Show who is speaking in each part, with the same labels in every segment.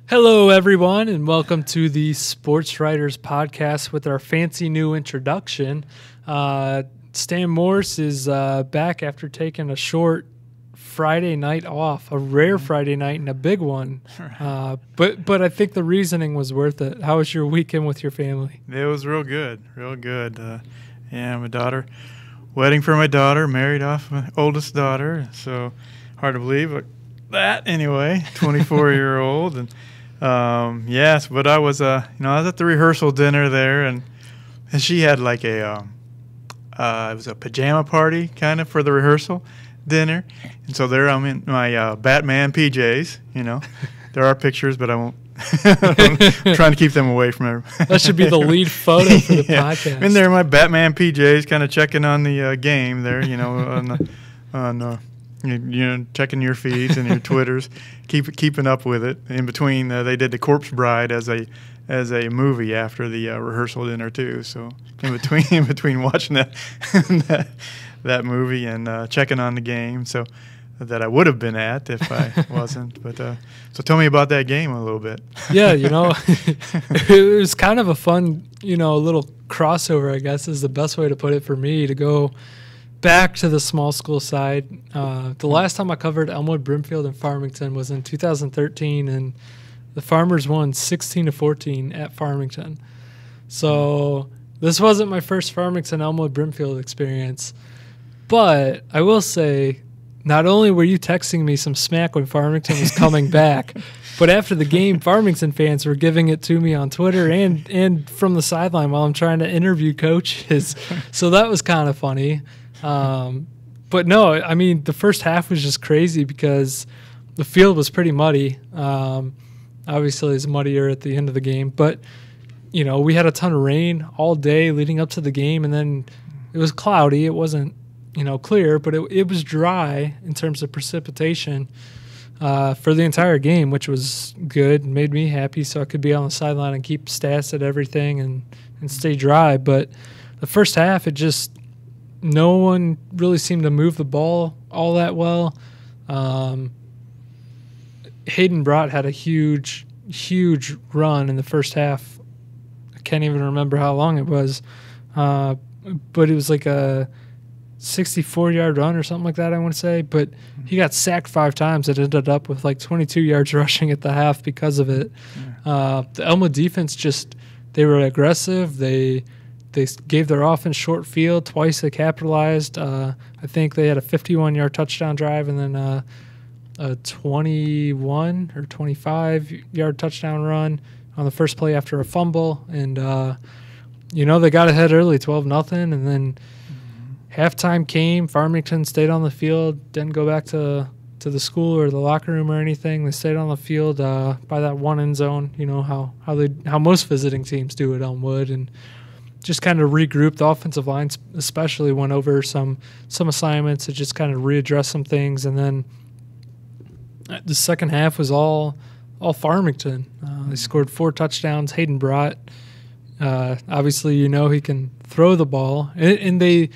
Speaker 1: Hello, everyone, and welcome to the Sportswriters podcast with our fancy new introduction. Stan Morse is back after taking a short Friday night off, a rare Friday night and a big one. But I think the reasoning was worth it. How was your weekend with your family?
Speaker 2: It was real good, real good. Yeah, my daughter, wedding for my daughter, married off my oldest daughter. So hard to believe, but that anyway, 24-year-old and. Yes, but I was I was at the rehearsal dinner there, and she had like it was a pajama party kind of for the rehearsal dinner, and so there I'm in my Batman PJs. There are pictures, but I won't. I'm trying to keep them away from everybody.
Speaker 1: That should be the lead photo for the podcast.
Speaker 2: I'm in there in my Batman PJs, kind of checking on the game there. Checking your feeds and your Twitters, keeping up with it. In between, they did The Corpse Bride as a movie after the rehearsal dinner too. So in between watching that movie and checking on the game, so that I would have been at if I wasn't. But so tell me about that game a little bit.
Speaker 1: Yeah, it was kind of a fun, little crossover, I guess is the best way to put it for me, to go back to the small school side. The last time I covered Elmwood, Brimfield, and Farmington was in 2013, and the Farmers won 16-14 at Farmington. So this wasn't my first Farmington Elmwood Brimfield experience, but I will say, not only were you texting me some smack when Farmington was coming back, but after the game, Farmington fans were giving it to me on Twitter and from the sideline while I'm trying to interview coaches. So that was kind of funny. But no, I mean, the first half was just crazy because the field was pretty muddy. Obviously, it's muddier at the end of the game. But, we had a ton of rain all day leading up to the game, and then it was cloudy. It wasn't, clear, but it was dry in terms of precipitation for the entire game, which was good and made me happy, so I could be on the sideline and keep stats at everything and stay dry. But the first half, no one really seemed to move the ball all that well. Hayden Brott had a huge run in the first half. I can't even remember how long it was, but it was like a 64-yard run or something like that, I want to say. But he got sacked 5 times. It ended up with like 22 yards rushing at the half because of it. The Elmwood defense they were aggressive. They gave their offense short field. Twice they capitalized. I think they had a 51-yard touchdown drive and then a 21 or 25-yard touchdown run on the first play after a fumble. And, they got ahead early, 12-0. And then halftime came. Farmington stayed on the field, didn't go back to the school or the locker room or anything. They stayed on the field by that one end zone, how most visiting teams do at Elmwood, and just kind of regrouped. The offensive line especially went over some assignments to just kind of readdress some things. And then the second half was all Farmington. They scored 4 touchdowns. Hayden Brott, obviously, he can throw the ball. And they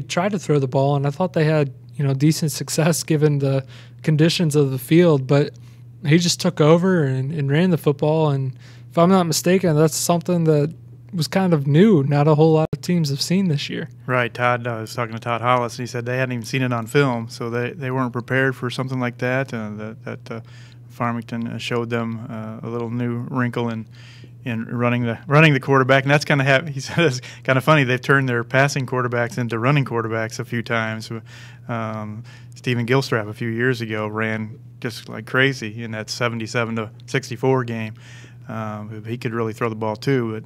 Speaker 1: tried to throw the ball, and I thought they had, decent success given the conditions of the field. But he just took over and ran the football. And if I'm not mistaken, that's something that was kind of new. Not a whole lot of teams have seen this year.
Speaker 2: Right. Todd, I was talking to Todd Hollis, and he said they hadn't even seen it on film, so they weren't prepared for something like that. That Farmington showed them a little new wrinkle in running the quarterback, and that's kind of he said it's kind of funny. They've turned their passing quarterbacks into running quarterbacks a few times. Stephen Gilstrap a few years ago ran just like crazy in that 77-64 game. He could really throw the ball too,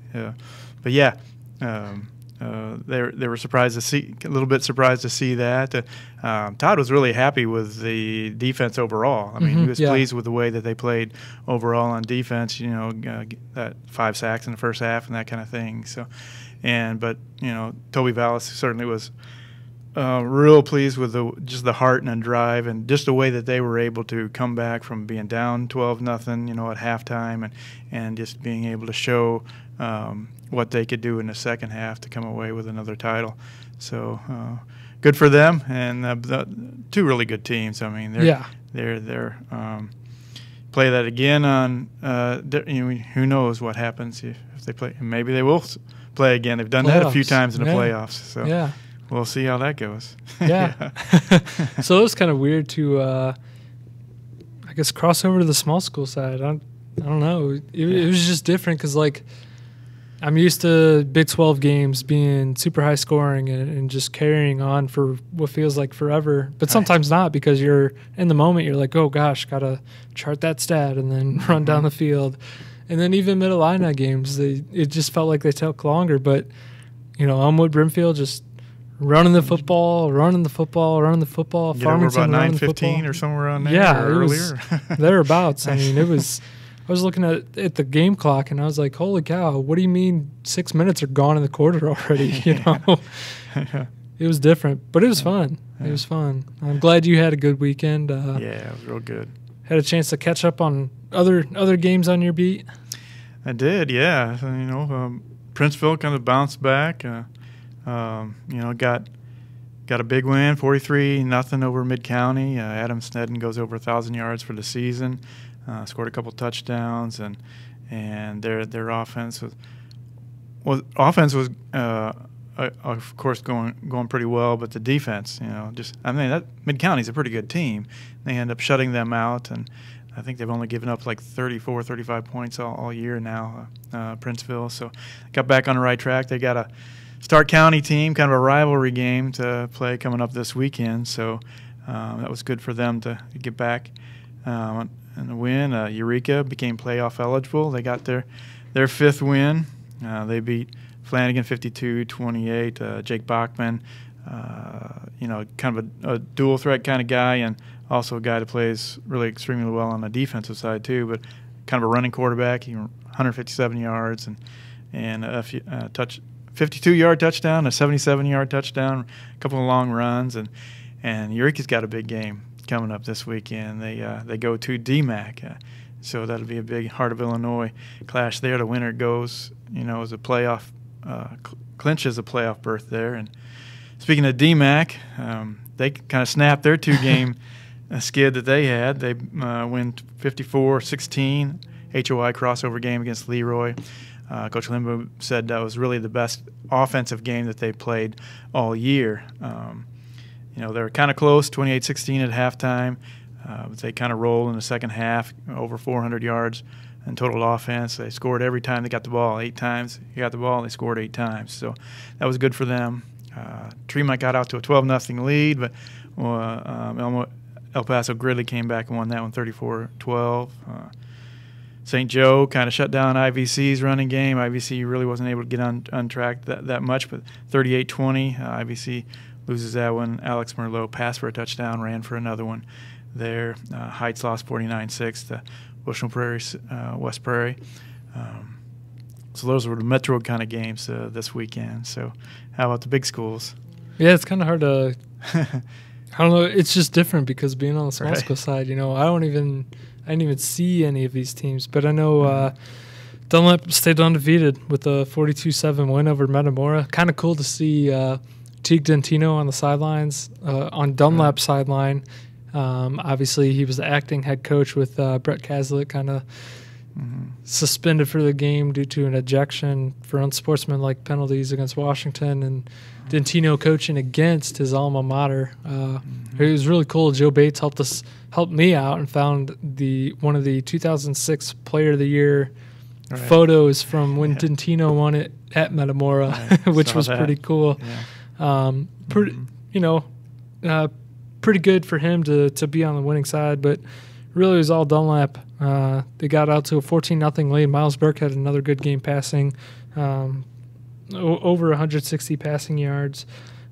Speaker 2: but yeah, they were surprised to see, a little bit surprised to see that. Todd was really happy with the defense overall. I mean, he was pleased with the way that they played overall on defense. That 5 sacks in the first half and that kind of thing. So, but Toby Vallis certainly was real pleased with just the heart and the drive and just the way that they were able to come back from being down 12-0, at halftime, and just being able to show what they could do in the second half to come away with another title. So good for them, and the 2 really good teams. I mean, they're play that again on, who knows what happens if they play. Maybe they will play again. They've done that a few times in the playoffs. So we'll see how that goes.
Speaker 1: Yeah. So it was kind of weird to, I guess, cross over to the small school side. I don't know. It was just different because, like, I'm used to Big 12 games being super high scoring and just carrying on for what feels like forever. But sometimes not, because you're in the moment. You're like, oh, gosh, got to chart that stat and then run down the field. And then even Mid-Illini games, it just felt like they took longer. But, Elmwood Brimfield just running the football.
Speaker 2: Get over about 9:15 or somewhere around there.
Speaker 1: Yeah,
Speaker 2: or earlier.
Speaker 1: Thereabouts. I mean, it was – I was looking at the game clock, and I was like, holy cow, what do you mean 6 minutes are gone in the quarter already? It was different, but it was fun. Yeah. It was fun. I'm glad you had a good weekend.
Speaker 2: Yeah, it was real good.
Speaker 1: Had a chance to catch up on other games on your beat?
Speaker 2: I did, yeah. Princeville kind of bounced back. Got a big win, 43-0 over Mid-County. Adam Snedden goes over 1,000 yards for the season. Scored a couple touchdowns, and their offense was of course going pretty well, but the defense, that Mid-County's a pretty good team. They end up shutting them out, and I think they've only given up like 34, 35 points all year now, Princeville. So got back on the right track. They got a Stark County team, kind of a rivalry game to play coming up this weekend. So that was good for them to get back. And the win, Eureka became playoff eligible. They got their fifth win. They beat Flanagan 52-28. Jake Bachman, kind of a dual threat kind of guy, and also a guy that plays really extremely well on the defensive side too. But kind of a running quarterback. He 157 yards and a 52-yard touchdown, a 77-yard touchdown, a couple of long runs, and Eureka's got a big game coming up this weekend. They go to DMAC, so that'll be a big Heart of Illinois clash there. The winner goes, as a playoff, clinches a playoff berth there. And speaking of DMAC, they kind of snapped their two-game skid that they had. They win 54-16 HOI crossover game against Leroy. Coach Limbo said that was really the best offensive game that they played all year. They were kind of close, 28-16 at halftime. But they kind of rolled in the second half, over 400 yards in total offense. They scored every time they got the ball. 8 times they got the ball, they scored 8 times. So that was good for them. Tremont got out to a 12-0 lead, but El Paso Gridley came back and won that one 34-12. St. Joe kind of shut down IVC's running game. IVC really wasn't able to get on track that much, but 38-20, IVC loses that one. Alex Merlot passed for a touchdown, ran for another one there. Heights lost 49-6 to Bushnell Prairie, West Prairie. So those were the Metro kind of games this weekend. So how about the big schools?
Speaker 1: Yeah, it's kind of hard to I don't know. It's just different because being on the small school side, I didn't even see any of these teams. But I know Dunlap stayed undefeated with a 42-7 win over Metamora. Kind of cool to see Teague Dentino on the sidelines, on Dunlap's sideline. Obviously, he was the acting head coach with Brett Caslick, kind of suspended for the game due to an ejection for unsportsmanlike penalties against Washington, and Dentino coaching against his alma mater. It was really cool. Joe Bates helped me out and found one of the 2006 Player of the Year photos from when Dentino won it at Metamora, which was pretty cool. Yeah. Pretty good for him to be on the winning side, but really it was all Dunlap. They got out to a 14-0 lead. Miles Burke had another good game passing, over 160 passing yards.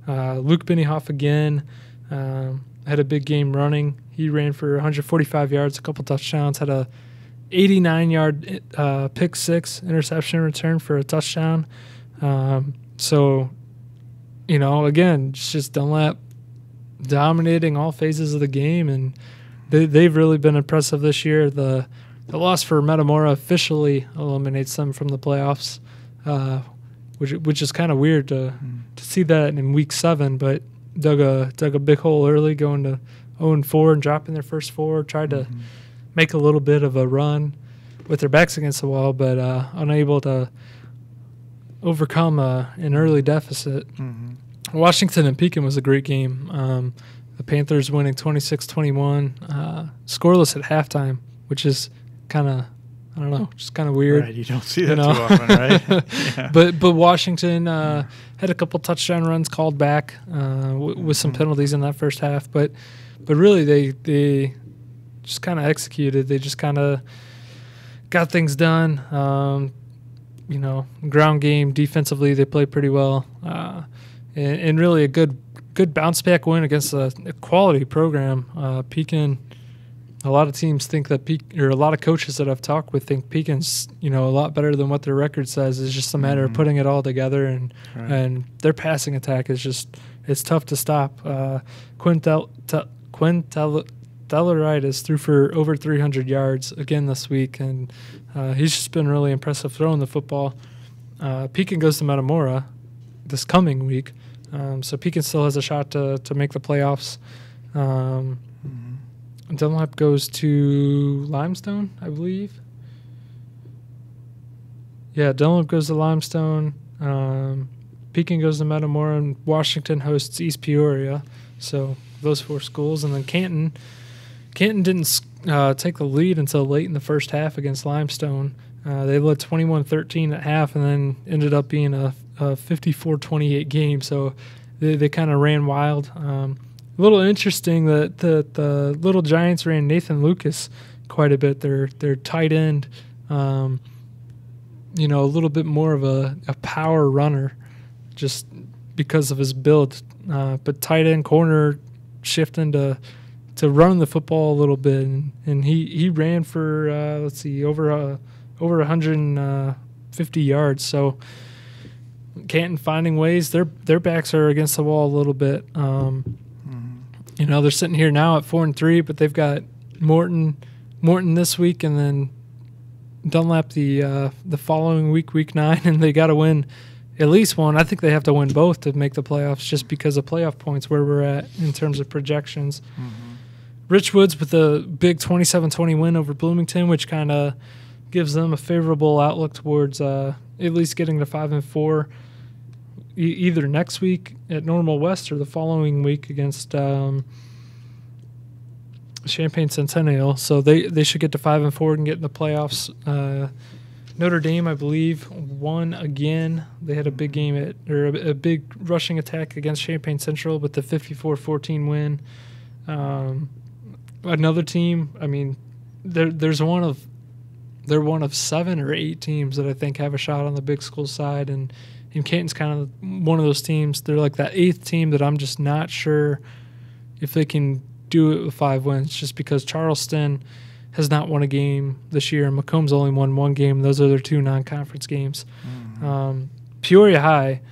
Speaker 1: Luke Binneyhoff again had a big game running. He ran for 145 yards, a couple touchdowns, had a 89-yard pick six interception return for a touchdown. So, again, just Dunlap dominating all phases of the game, and they've really been impressive this year. The loss for Metamora officially eliminates them from the playoffs, which is kind of weird to see that in week 7. But dug a big hole early, going to 0-4 and dropping their first 4. Tried to make a little bit of a run with their backs against the wall, but unable to overcome an early deficit. Mm-hmm. Washington and Pekin was a great game. The Panthers winning 26-21, scoreless at halftime, which is kind of, I don't know, just kind of weird.
Speaker 2: Right, you don't see that too often, right?
Speaker 1: Yeah. But Washington had a couple touchdown runs called back with some penalties in that first half. But really, they just kind of executed. They just kind of got things done. Ground game, defensively, they played pretty well. And really a good bounce back win against a quality program. Pekin, a lot of teams think that a lot of coaches that I've talked with think Pekin's a lot better than what their record says. It's just a matter of putting it all together, and their passing attack is just it's tough to stop. Quinn Telleritis threw for over 300 yards again this week, and he's just been really impressive throwing the football. Pekin goes to Metamora this coming week. So Pekin still has a shot to make the playoffs. Dunlap goes to Limestone, I believe. Yeah, Dunlap goes to Limestone. Pekin goes to Metamora, and Washington hosts East Peoria. So those 4 schools. And then Canton didn't take the lead until late in the first half against Limestone. They led 21-13 at half, and then ended up being a 54-28 game, so they kind of ran wild. A little interesting that the Little Giants ran Nathan Lucas quite a bit. Their tight end, a little bit more of a power runner, just because of his build. But tight end corner shifting to run the football a little bit, and he ran for over 150 yards. So Canton finding ways. Their backs are against the wall a little bit. They're sitting here now at 4-3, but they've got Morton this week, and then Dunlap the following week, week 9, and they got to win at least one. I think they have to win both to make the playoffs, just because of playoff points where we're at in terms of projections. Rich Woods with a big 27-20 win over Bloomington, which kind of gives them a favorable outlook towards at least getting to 5-4, either next week at Normal West or the following week against Champaign Centennial. So they should get to 5-4 and get in the playoffs. Notre Dame, I believe, won again. They had a big game a big rushing attack against Champaign Central with the 54-14 win. Another team, I mean, they're one of 7 or 8 teams that I think have a shot on the big school side, and Canton's kind of one of those teams. They're like that 8th team that I'm just not sure if they can do it with 5 wins, just because Charleston has not won a game this year, and Macomb's only won 1 game. Those are their 2 non-conference games. Peoria High,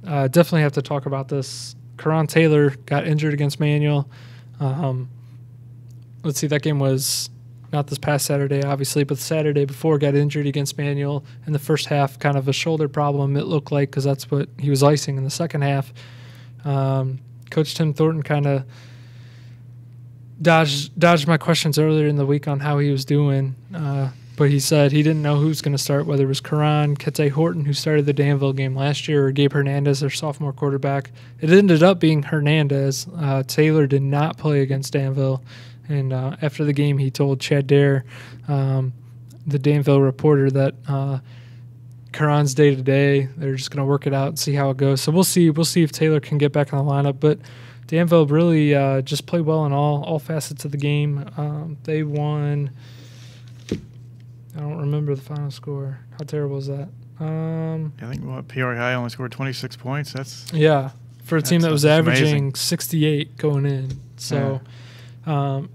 Speaker 1: definitely have to talk about this. Karan Taylor got injured against Manuel. Let's see, that game was not this past Saturday, obviously, but the Saturday before, got injured against Manuel in the first half, kind of a shoulder problem, it looked like, because that's what he was icing in the second half. Coach Tim Thornton kind of dodged my questions earlier in the week on how he was doing, but he said he didn't know who was going to start, whether it was Karan, Kete Horton, who started the Danville game last year, or Gabe Hernandez, their sophomore quarterback. It ended up being Hernandez. Taylor did not play against Danville. And after the game, he told Chad Dare, the Danville reporter, that Karan's day-to-day. They're just going to work it out and see how it goes. So we'll see. We'll see if Taylor can get back in the lineup. But Danville really just played well in all facets of the game. They won. I don't remember the final score. How terrible is that?
Speaker 2: I think Peoria High only scored 26 points.
Speaker 1: For a team that was averaging 68 going in. So. Yeah.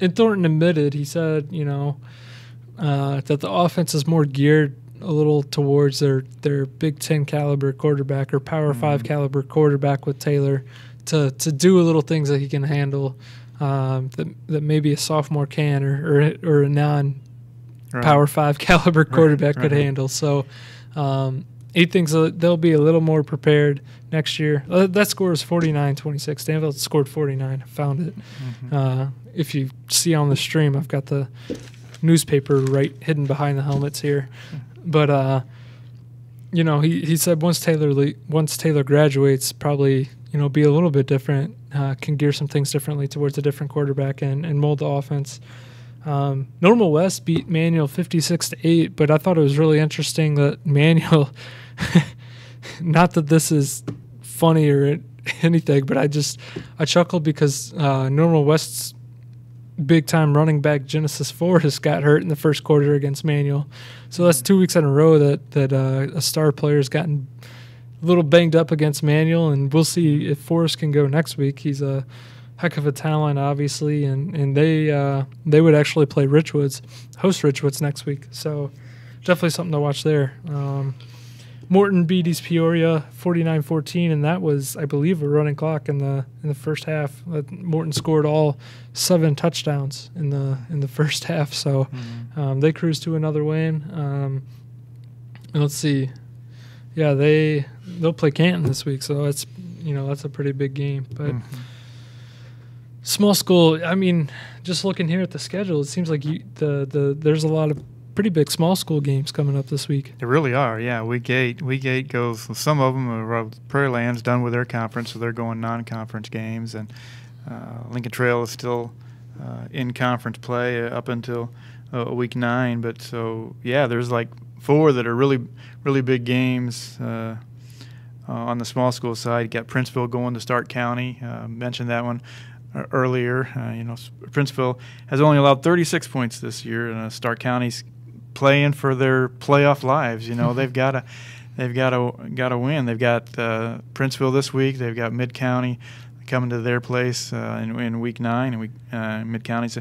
Speaker 1: And Thornton admitted, he said, that the offense is more geared a little towards their Big Ten caliber quarterback or Power 5 caliber quarterback with Taylor to do little things that he can handle that maybe a sophomore can or a non-Power 5 caliber quarterback could handle. So he thinks they'll be a little more prepared next year. That score is 49-26. Danville scored 49. I found it. If you see on the stream, I've got the newspaper right hidden behind the helmets here. But you know, he said once Taylor graduates, probably, you know, be a little bit different, can gear some things differently towards a different quarterback and mold the offense. Normal West beat Manual 56-8, but I thought it was really interesting that Manual, not that this is funny or anything, but I chuckled because Normal West's big-time running back Genesis Forrest got hurt in the first quarter against Manual. So that's 2 weeks in a row that a star player's gotten a little banged up against Manual, and we'll see if Forrest can go next week. He's a heck of a talent, obviously, and they would actually play host Richwoods next week. So definitely something to watch there. Morton beat East Peoria 49-14, and that was, I believe, a running clock in the first half. Morton scored all 7 touchdowns in the first half, so they cruised to another win. And let's see, yeah, they'll play Canton this week, so that's a pretty big game. But small school, I mean, just looking here at the schedule, it seems like there's a lot of pretty big small school games coming up this week.
Speaker 2: There really are, yeah. Week 8 goes. Some of them are Prairie Land's done with their conference, so they're going non-conference games, and Lincoln Trail is still in conference play up until week 9. But so yeah, there's like 4 that are really big games on the small school side. You got Princeville going to Stark County. Mentioned that one earlier. Princeville has only allowed 36 points this year, and Stark County's playing for their playoff lives. They've got to win. They've got Princeville this week. They've got Mid County coming to their place in week 9, and Mid County's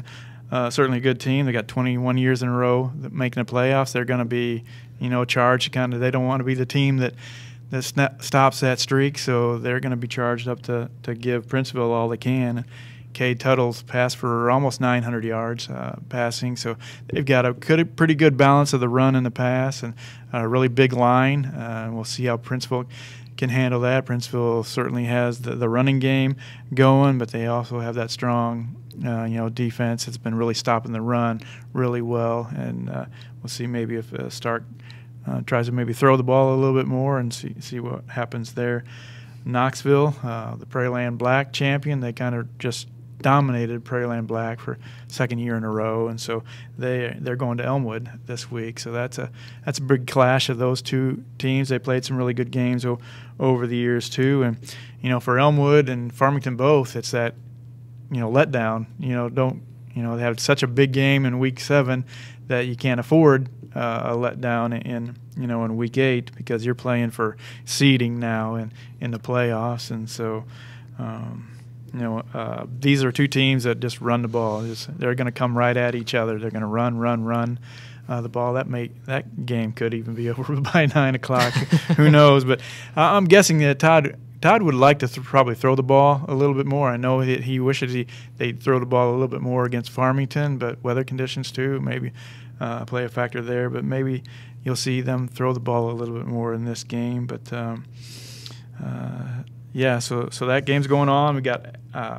Speaker 2: certainly a good team. They got 21 years in a row making the playoffs. They're going to be charged. They don't want to be the team that stops that streak, so they're going to be charged up to give Princeville all they can. Cade Tuttle's passed for almost 900 yards passing, so they've got a pretty good balance of the run and the pass, and a really big line. We'll see how Princeville can handle that. Princeville certainly has the running game going, but they also have that strong defense that's been really stopping the run really well, and we'll see maybe if Stark tries to maybe throw the ball a little bit more and see what happens there. Knoxville, the Prairie Land Black champion, they kind of just dominated Prairie Land Black for second year in a row, and so they're going to Elmwood this week. So that's a big clash of those two teams. They played some really good games over the years too, and for Elmwood and Farmington both, it's that letdown. They have such a big game in week 7 that you can't afford a letdown in week 8 because you're playing for seeding now in the playoffs, and so these are two teams that just run the ball. They're going to come right at each other. They're going to run the ball. That game could even be over by 9 o'clock. Who knows? But I'm guessing that Todd would like to probably throw the ball a little bit more. I know he wishes they'd throw the ball a little bit more against Farmington, but weather conditions too maybe play a factor there. But maybe you'll see them throw the ball a little bit more in this game. But so that game's going on. We got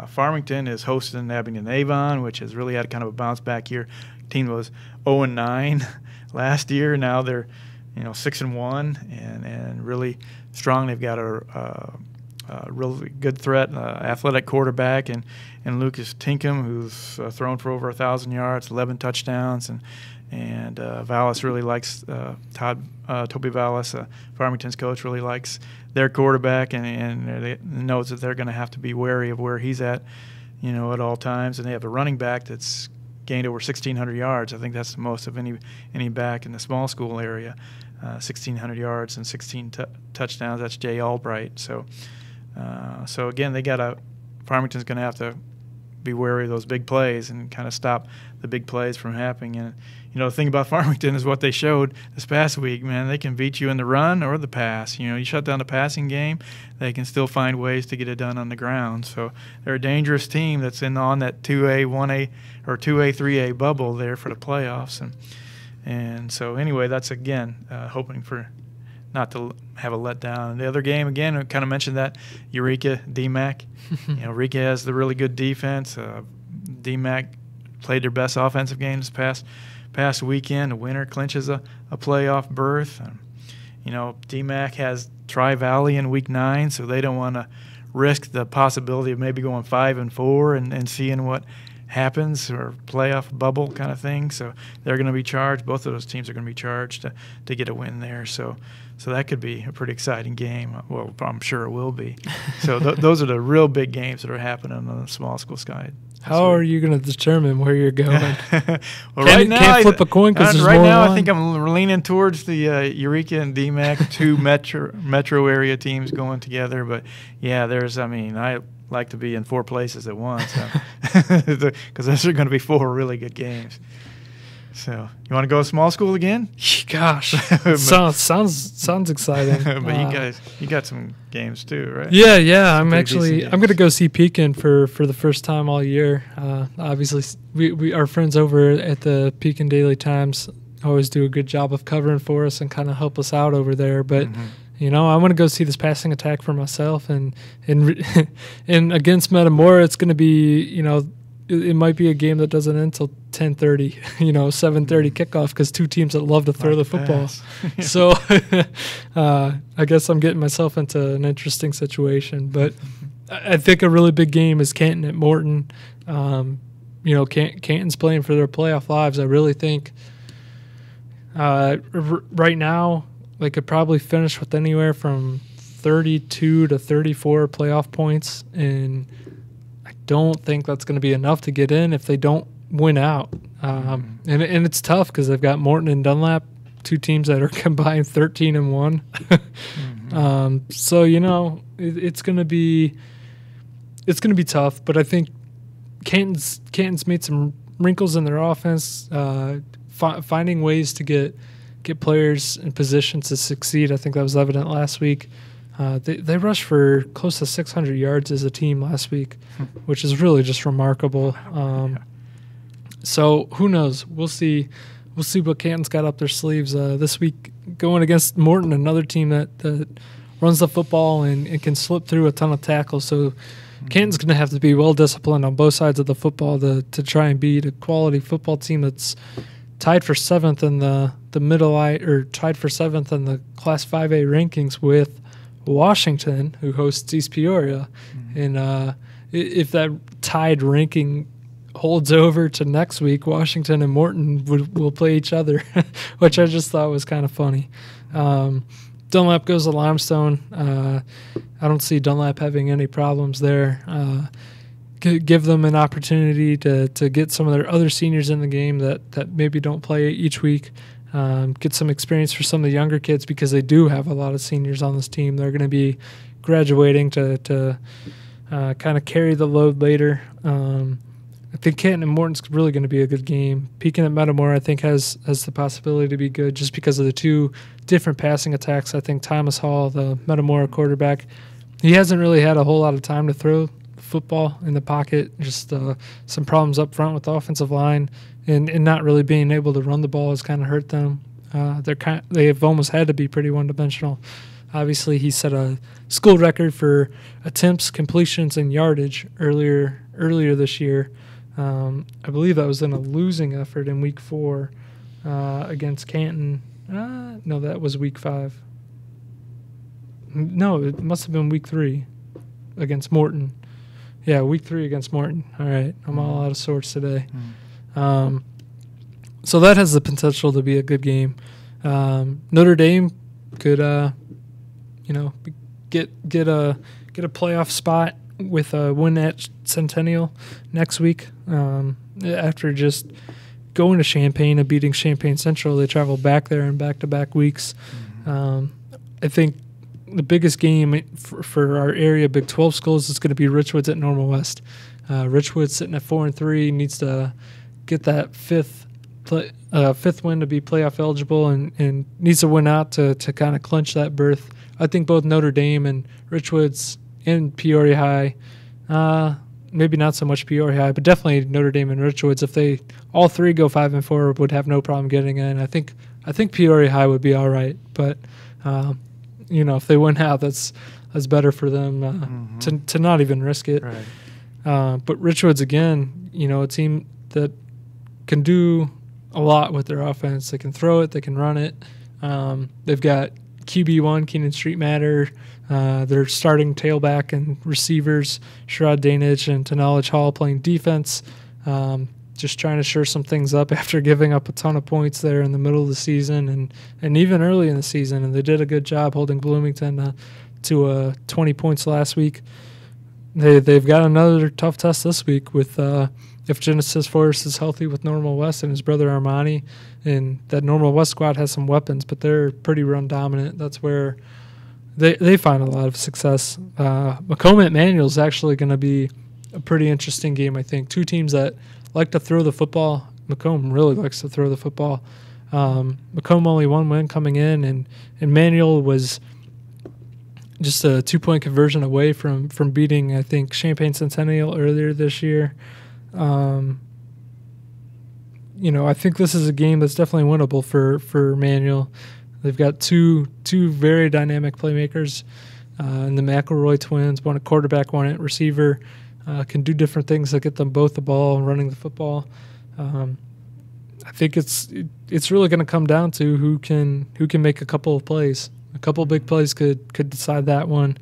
Speaker 2: Farmington is hosting Abingdon Avon, which has really had kind of a bounce back year. Team was 0-9 last year. Now they're 6-1 and really strong. They've got a really good threat, athletic quarterback, and Lucas Tinkham, who's thrown for over 1,000 yards, 11 touchdowns, and Vallis really likes Toby Vallis, Farmington's coach, really likes their quarterback, and knows that they're going to have to be wary of where he's at, at all times. And they have a running back that's gained over 1,600 yards. I think that's the most of any back in the small school area. 1,600 yards and 16 touchdowns. That's Jay Albright. So again, Farmington's going to have to be wary of those big plays and kind of stop the big plays from happening. And the thing about Farmington is what they showed this past week. Man, they can beat you in the run or the pass. You shut down the passing game, they can still find ways to get it done on the ground. So they're a dangerous team that's on that 2A, 1A, or 2A, 3A bubble there for the playoffs. And so anyway, that's again hoping for not to have a letdown. And the other game, again, I kind of mentioned that, Eureka, DMAC. Eureka has the really good defense. DMAC played their best offensive games past weekend. The winner clinches a playoff berth. DMAC has Tri-Valley in Week 9, so they don't want to risk the possibility of maybe going 5-4 and seeing what happens, or playoff bubble kind of thing. So they're going to be charged. Both of those teams are going to be charged to get a win there. So that could be a pretty exciting game. Well, I'm sure it will be. So those are the real big games that are happening on the small school side.
Speaker 1: How are you going to determine where you're going?
Speaker 2: Well, right now,
Speaker 1: can't flip a coin because there's
Speaker 2: right
Speaker 1: more
Speaker 2: now
Speaker 1: on.
Speaker 2: I think I'm leaning towards the Eureka and DMAC, two metro area teams going together. But yeah, I like to be in 4 places at once because those are going to be 4 really good games. So you want to go to small school again?
Speaker 1: Gosh, sounds exciting.
Speaker 2: But you got some games too, right?
Speaker 1: Yeah. I'm going to go see Pekin for the first time all year. Obviously, we our friends over at the Pekin Daily Times always do a good job of covering for us and kind of help us out over there. But I want to go see this passing attack for myself, and against Metamora, it's going to be it might be a game that doesn't end until 10:30, 7:30 kickoff, because 2 teams that love to throw the football. So I guess I'm getting myself into an interesting situation. But I think a really big game is Canton at Morton. Canton's playing for their playoff lives. I really think right now they could probably finish with anywhere from 32 to 34 playoff points, and don't think that's going to be enough to get in if they don't win out. And it's tough because they've got Morton and Dunlap, 2 teams that are combined 13-1. So it's going to be tough. But I think Canton's made some wrinkles in their offense, finding ways to get players in position to succeed. I think that was evident last week. They rushed for close to 600 yards as a team last week, which is really just remarkable. So who knows? We'll see what Canton's got up their sleeves this week, going against Morton, another team that runs the football and can slip through a ton of tackles. So Canton's going to have to be well disciplined on both sides of the football to try and beat a quality football team that's tied for 7th in the tied for 7th in the Class 5A rankings with Washington, who hosts East Peoria. And if that tied ranking holds over to next week, Washington and Morton will play each other, which I just thought was kind of funny. Dunlap goes to Limestone. I don't see Dunlap having any problems there. Give them an opportunity to get some of their other seniors in the game that maybe don't play each week. Get some experience for some of the younger kids, because they do have a lot of seniors on this team. They're going to be graduating to kind of carry the load later. I think Canton and Morton's really going to be a good game. Pekin at Metamora, I think, has the possibility to be good just because of the 2 different passing attacks. I think Thomas Hall, the Metamora quarterback, he hasn't really had a whole lot of time to throw the football in the pocket. Just some problems up front with the offensive line. And not really being able to run the ball has kind of hurt them. They have almost had to be pretty one-dimensional. Obviously, he set a school record for attempts, completions, and yardage earlier this year. I believe that was in a losing effort in Week 4 against Canton. No, that was Week 5. No, it must have been Week 3 against Morton. Yeah, Week 3 against Morton. All right, I'm all out of sorts today. So that has the potential to be a good game. Notre Dame could, get a playoff spot with a win at Centennial next week. After just going to Champaign and beating Champaign Central, they travel back there in back-to-back weeks. I think the biggest game for our area Big 12 schools is going to be Richwoods at Normal West. Richwoods sitting at 4-3 needs to get that fifth win to be playoff eligible, and needs to win out to kind of clinch that berth. I think both Notre Dame and Richwoods and Peoria High, maybe not so much Peoria High, but definitely Notre Dame and Richwoods, if they all 3 go 5-4, would have no problem getting in. I think Peoria High would be all right, but if they win out, that's better for them to not even risk it.
Speaker 2: Right.
Speaker 1: But Richwoods, again, a team that can do a lot with their offense. They can throw it, they can run it. They've got QB1, Keenan Streetmatter. They're starting tailback and receivers, Sherrod Danich and Knowledge Hall playing defense. Just trying to shore some things up after giving up a ton of points there in the middle of the season and even early in the season. And they did a good job holding Bloomington to 20 points last week. They've got another tough test this week with if Genesis Forrest is healthy with Normal West and his brother Armani. And that Normal West squad has some weapons, but they're pretty run dominant. That's where they find a lot of success. Macomb Emmanuel is actually going to be a pretty interesting game, I think. Two teams that like to throw the football. Macomb really likes to throw the football. Macomb only one win coming in, and Emmanuel was just a 2-point conversion away from beating, I think, Champaign Centennial earlier this year. I think this is a game that's definitely winnable for Emmanuel. They've got two very dynamic playmakers in the McElroy twins, one at quarterback, one at receiver. Can do different things that get them both the ball, running the football. I think it's really going to come down to who can make a couple of plays. A couple of big plays could decide that one.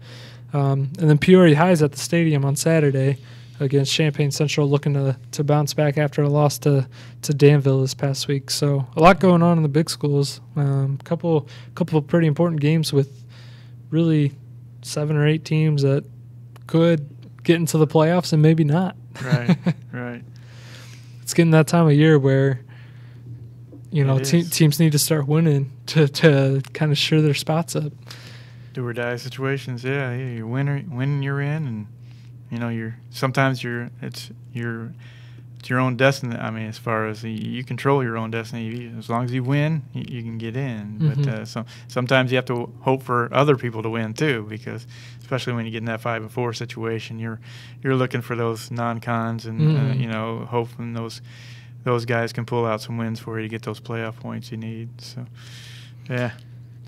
Speaker 1: And then Peoria High is at the stadium on Saturday against Champaign Central, looking to bounce back after a loss to Danville this past week. So a lot going on in the big schools. Couple of pretty important games with really 7 or 8 teams that could get into the playoffs and maybe not.
Speaker 2: Right.
Speaker 1: It's getting that time of year where teams need to start winning to kind of shore their spots up.
Speaker 2: Do or die situations. Yeah. You win, you're in, and it's your own destiny. I mean, as far as you control your own destiny. As long as you win, you can get in.
Speaker 1: Mm-hmm.
Speaker 2: But sometimes you have to hope for other people to win too, because especially when you get in that 5-4 situation, you're looking for those non-cons and hoping those guys can pull out some wins for you to get those playoff points you need. So yeah.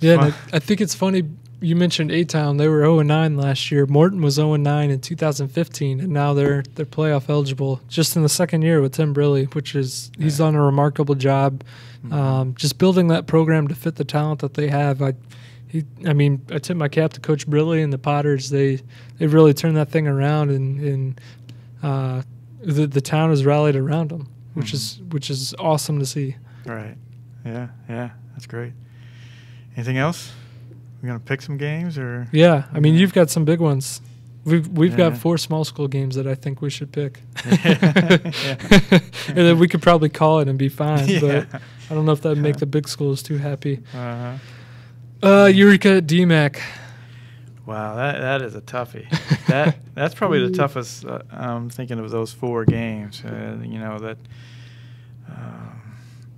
Speaker 1: And I think it's funny. You mentioned A-Town. They were 0-9 last year. Morton was 0-9 in 2015, and now they're playoff eligible just in the second year with Tim Briley, he's done a remarkable job just building that program to fit the talent that they have. I tip my cap to Coach Briley and the Potters. They've really turned that thing around, and the town has rallied around them, which is awesome to see.
Speaker 2: Right. Yeah, that's great. Anything else? We're gonna pick some games, or
Speaker 1: you've got some big ones. We've got 4 small school games that I think we should pick. And then we could probably call it and be fine, but I don't know if that'd make the big schools too happy. Eureka at DMAC.
Speaker 2: Wow, that is a toughie. That's probably the toughest. I'm thinking of those 4 games.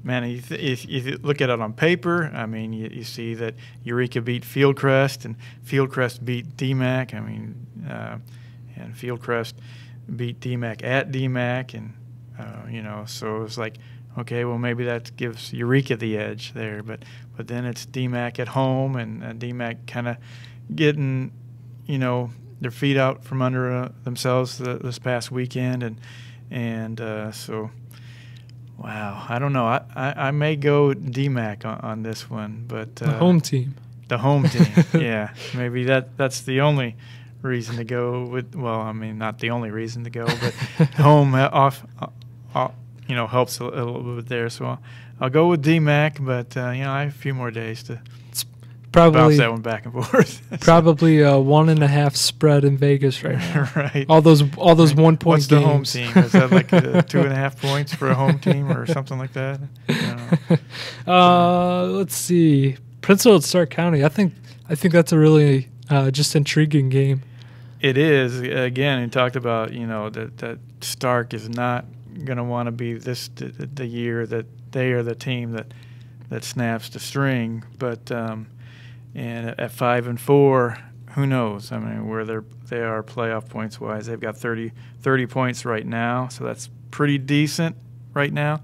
Speaker 2: Man, if you look at it on paper, I mean, you see that Eureka beat Fieldcrest, and Fieldcrest beat DMAC. And Fieldcrest beat DMAC at DMAC, and so it's like, okay, well maybe that gives Eureka the edge there, but then it's DMAC at home, and DMAC kind of getting their feet out from under themselves this past weekend, and so. Wow, I don't know. I may go DMAC on this one, but
Speaker 1: the home team.
Speaker 2: The home team, yeah. Maybe that's the only reason to go with. Well, I mean, not the only reason to go, but home helps a little bit there. So I'll go with DMAC, but I have a few more days to bounce that one back and forth.
Speaker 1: Probably a 1.5 spread in Vegas right now.
Speaker 2: Right.
Speaker 1: All those 1 point
Speaker 2: What's the home
Speaker 1: games.
Speaker 2: team? Is that like 2.5 points for a home team or something like that?
Speaker 1: Let's see. Princeton at Stark County. I think that's a really just intriguing game.
Speaker 2: It is. Again, you talked about that Stark is not going to want to be the year that they are the team that snaps the string, but. And at 5-4, who knows? I mean, where they are playoff points wise, they've got 30 points right now, so that's pretty decent right now.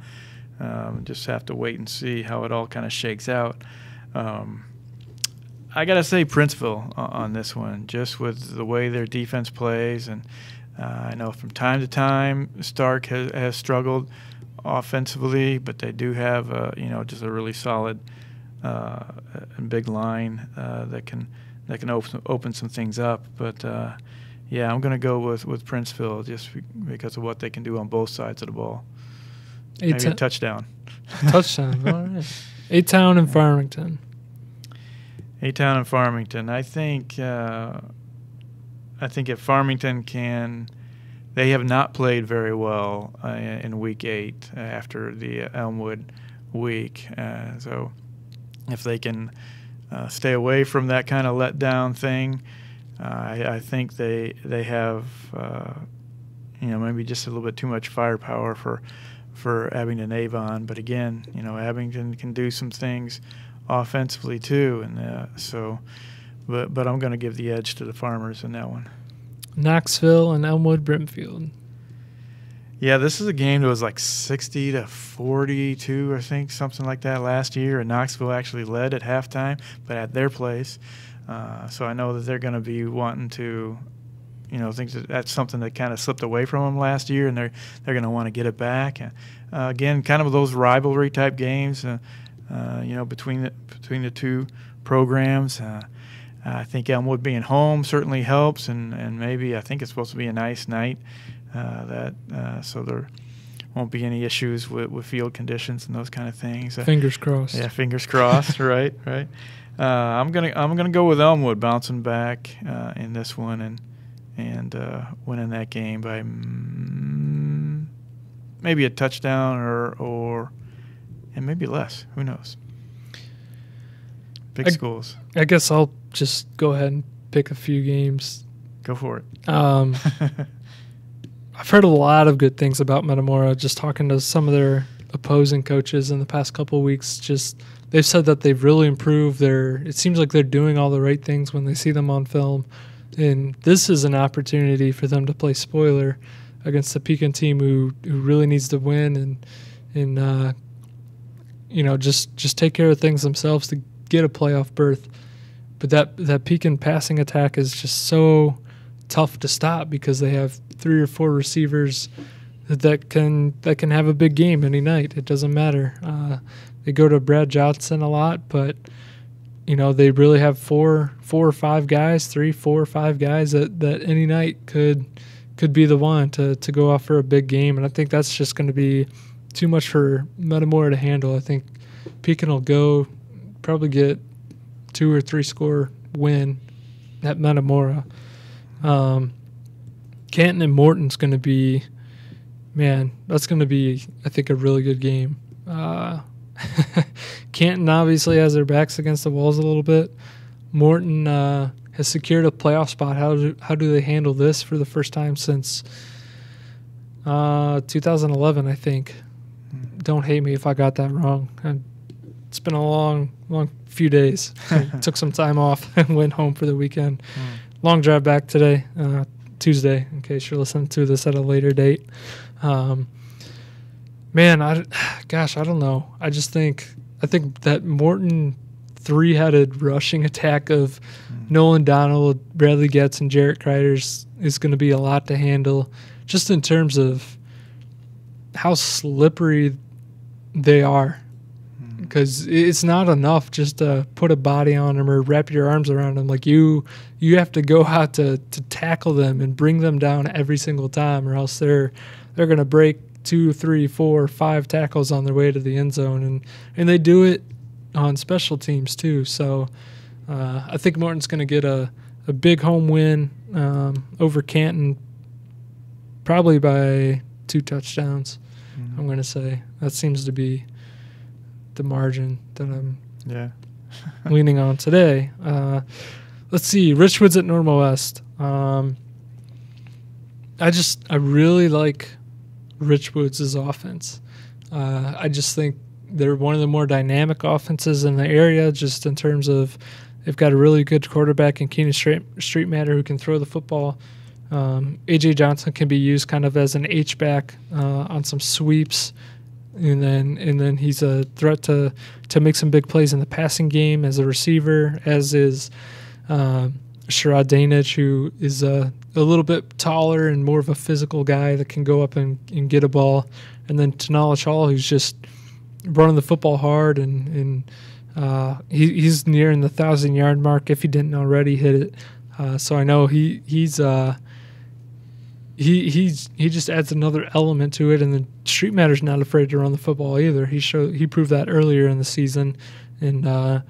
Speaker 2: Just have to wait and see how it all kind of shakes out. I gotta say Princeville on this one, just with the way their defense plays, and I know from time to time Stark has struggled offensively, but they do have just a really solid and big line that can open some things up. But yeah, I'm going to go with Princeville just because of what they can do on both sides of the ball. Maybe a touchdown.
Speaker 1: Touchdown. All right. A-Town and Farmington.
Speaker 2: A-Town and Farmington. I think if Farmington can, they have not played very well in Week 8 after the Elmwood week. So if they can stay away from that kind of letdown thing, I think they have maybe just a little bit too much firepower for Abingdon Avon. But again, Abingdon can do some things offensively too, and but I'm going to give the edge to the Farmers in that one.
Speaker 1: Knoxville and Elmwood Brimfield.
Speaker 2: Yeah, this is a game that was like 60-42, I think, something like that last year, and Knoxville actually led at halftime, but at their place. So I know that they're going to be wanting to, think that's something that kind of slipped away from them last year, and they're going to want to get it back. Again, kind of those rivalry type games, between the two programs. I think Elmwood being home certainly helps, and maybe I think it's supposed to be a nice night. So there won't be any issues with field conditions and those kind of things.
Speaker 1: Fingers crossed.
Speaker 2: Yeah, fingers crossed. Right. I'm gonna go with Elmwood bouncing back in this one and winning that game by maybe a touchdown or maybe less. Who knows? Big schools.
Speaker 1: I guess I'll just go ahead and pick a few games.
Speaker 2: Go for it.
Speaker 1: I've heard a lot of good things about Metamora, just talking to some of their opposing coaches in the past couple of weeks. Just they've said that they've really improved. It seems like they're doing all the right things when they see them on film. And this is an opportunity for them to play spoiler against the Pekin team who really needs to win and just take care of things themselves to get a playoff berth. But that Pekin passing attack is just so tough to stop because they have 3 or 4 receivers that can have a big game any night. It doesn't matter. They go to Brad Johnson a lot, but they really have 4 or 5 guys, 3, 4 or 5 guys that any night could be the one to go off for a big game. And I think that's just going to be too much for Metamora to handle. I think Pekin will probably get 2 or 3 score win at Metamora. Canton and Morton's going to be, that's going to be, I think, a really good game. Canton obviously has their backs against the walls a little bit. Morton has secured a playoff spot. How do they handle this for the first time since 2011, I think. Don't hate me if I got that wrong. It's been a long few days. Took some time off and went home for the weekend. Long drive back today, Tuesday, in case you're listening to this at a later date. I don't know. I think that Morton 3-headed rushing attack of Nolan Donald, Bradley Getz, and Jarrett Kreiders is going to be a lot to handle, just in terms of how slippery they are. Because it's not enough just to put a body on them or wrap your arms around them. Like you have to go out to tackle them and bring them down every single time, or else they're going to break 2, 3, 4, 5 tackles on their way to the end zone, and they do it on special teams too. So I think Morton's going to get a big home win over Canton, probably by 2 touchdowns. I'm going to say that seems to be the margin that I'm leaning on today. Let's see, Richwoods at Normal West. I really like Richwoods' offense. I just think they're one of the more dynamic offenses in the area, just in terms of they've got a really good quarterback in Keenan Streetmatter who can throw the football. A.J. Johnson can be used kind of as an H-back on some sweeps. And then he's a threat to make some big plays in the passing game as a receiver, as is Sherrod Danich, who is a little bit taller and more of a physical guy that can go up and get a ball and then Knowledge Hall, who's just running the football hard, and he's nearing the 1,000-yard mark if he didn't already hit it. So I know he just adds another element to it, and then Street Matter's not afraid to run the football either. He proved that earlier in the season, and I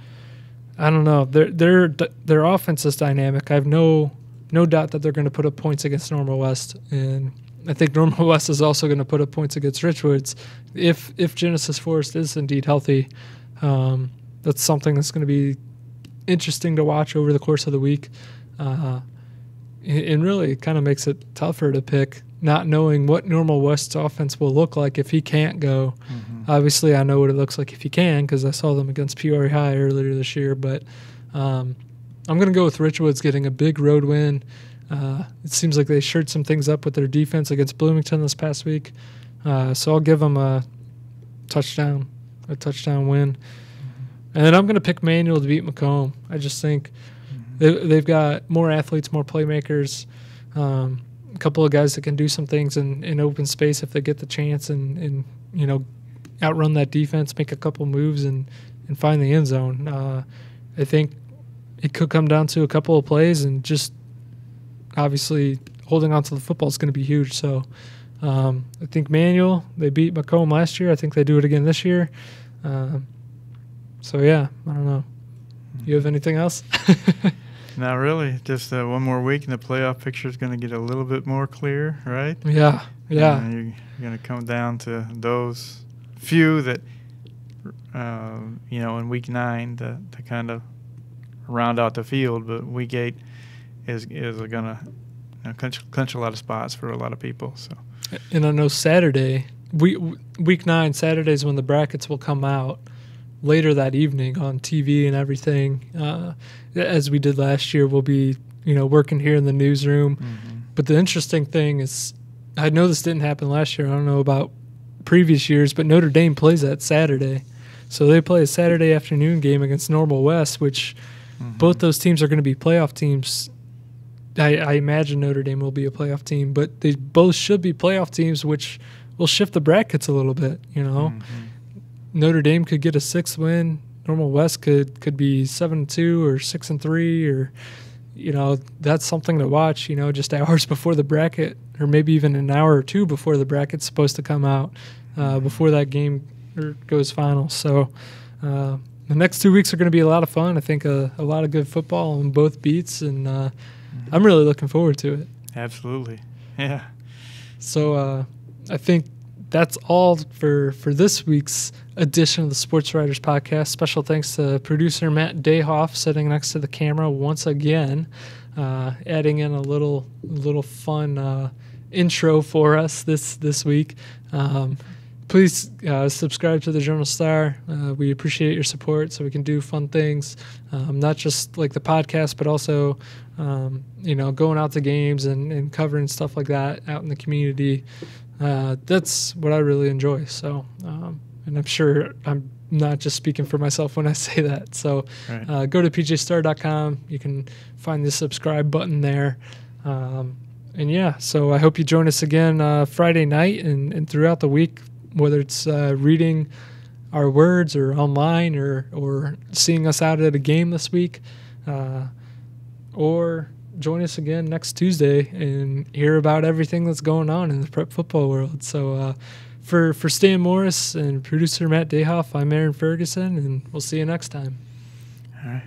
Speaker 1: don't know, their offense is dynamic. I have no doubt that they're going to put up points against Normal West, and I think Normal West is also going to put up points against Richwoods if Genesis Forest is indeed healthy. That's something that's going to be interesting to watch over the course of the week. And really it kind of makes it tougher to pick, not knowing what Normal West's offense will look like if he can't go. Mm-hmm. Obviously, I know what it looks like if he can because I saw them against Peoria High earlier this year. But I'm going to go with Richwoods getting a big road win. It seems like they shored some things up with their defense against Bloomington this past week. So I'll give them a touchdown win. Mm-hmm. And then I'm going to pick Manual to beat Macomb. I just think they've got more athletes, more playmakers, a couple of guys that can do some things in open space if they get the chance and outrun that defense, make a couple moves and find the end zone. I think it could come down to a couple of plays, and just obviously holding on to the football is going to be huge. So I think Manual, they beat Macomb last year. I think they do it again this year. So, yeah, I don't know. You have anything else?
Speaker 2: Not really. Just one more week, and the playoff picture is going to get a little bit more clear, right?
Speaker 1: Yeah.
Speaker 2: You're going to come down to those few that, in week 9 to kind of round out the field. But week 8 is going to clinch a lot of spots for a lot of people. So.
Speaker 1: And I know Saturday, week 9, Saturdays when the brackets will come out later that evening on TV and everything, as we did last year. We'll be, working here in the newsroom. Mm-hmm. But the interesting thing is, I know this didn't happen last year. I don't know about previous years, but Notre Dame plays that Saturday. So they play a Saturday afternoon game against Normal West, which both those teams are going to be playoff teams. I imagine Notre Dame will be a playoff team, but they both should be playoff teams, which will shift the brackets a little bit, Mm-hmm. Notre Dame could get a 6th win. Normal West could be 7-2 or 6-3, or that's something to watch. Just hours before the bracket, or maybe even an hour or two before the bracket's supposed to come out, before that game goes final. So the next 2 weeks are going to be a lot of fun. I think a lot of good football on both beats, and I'm really looking forward to it.
Speaker 2: Absolutely, yeah.
Speaker 1: So I think that's all for this week's edition of the Sports Writers Podcast. Special thanks to producer Matt Dayhoff sitting next to the camera once again, adding in a little fun intro for us this week. Please subscribe to the Journal Star. We appreciate your support so we can do fun things, not just like the podcast, but also going out to games and covering stuff like that out in the community. That's what I really enjoy. So, and I'm sure I'm not just speaking for myself when I say that. So right. Go to pjstar.com. You can find the subscribe button there. So I hope you join us again Friday night and throughout the week, whether it's reading our words or online or seeing us out at a game this week, or join us again next Tuesday and hear about everything that's going on in the prep football world. So for Stan Morris and producer Matt Dayhoff, I'm Aaron Ferguson, and we'll see you next time.
Speaker 2: All right.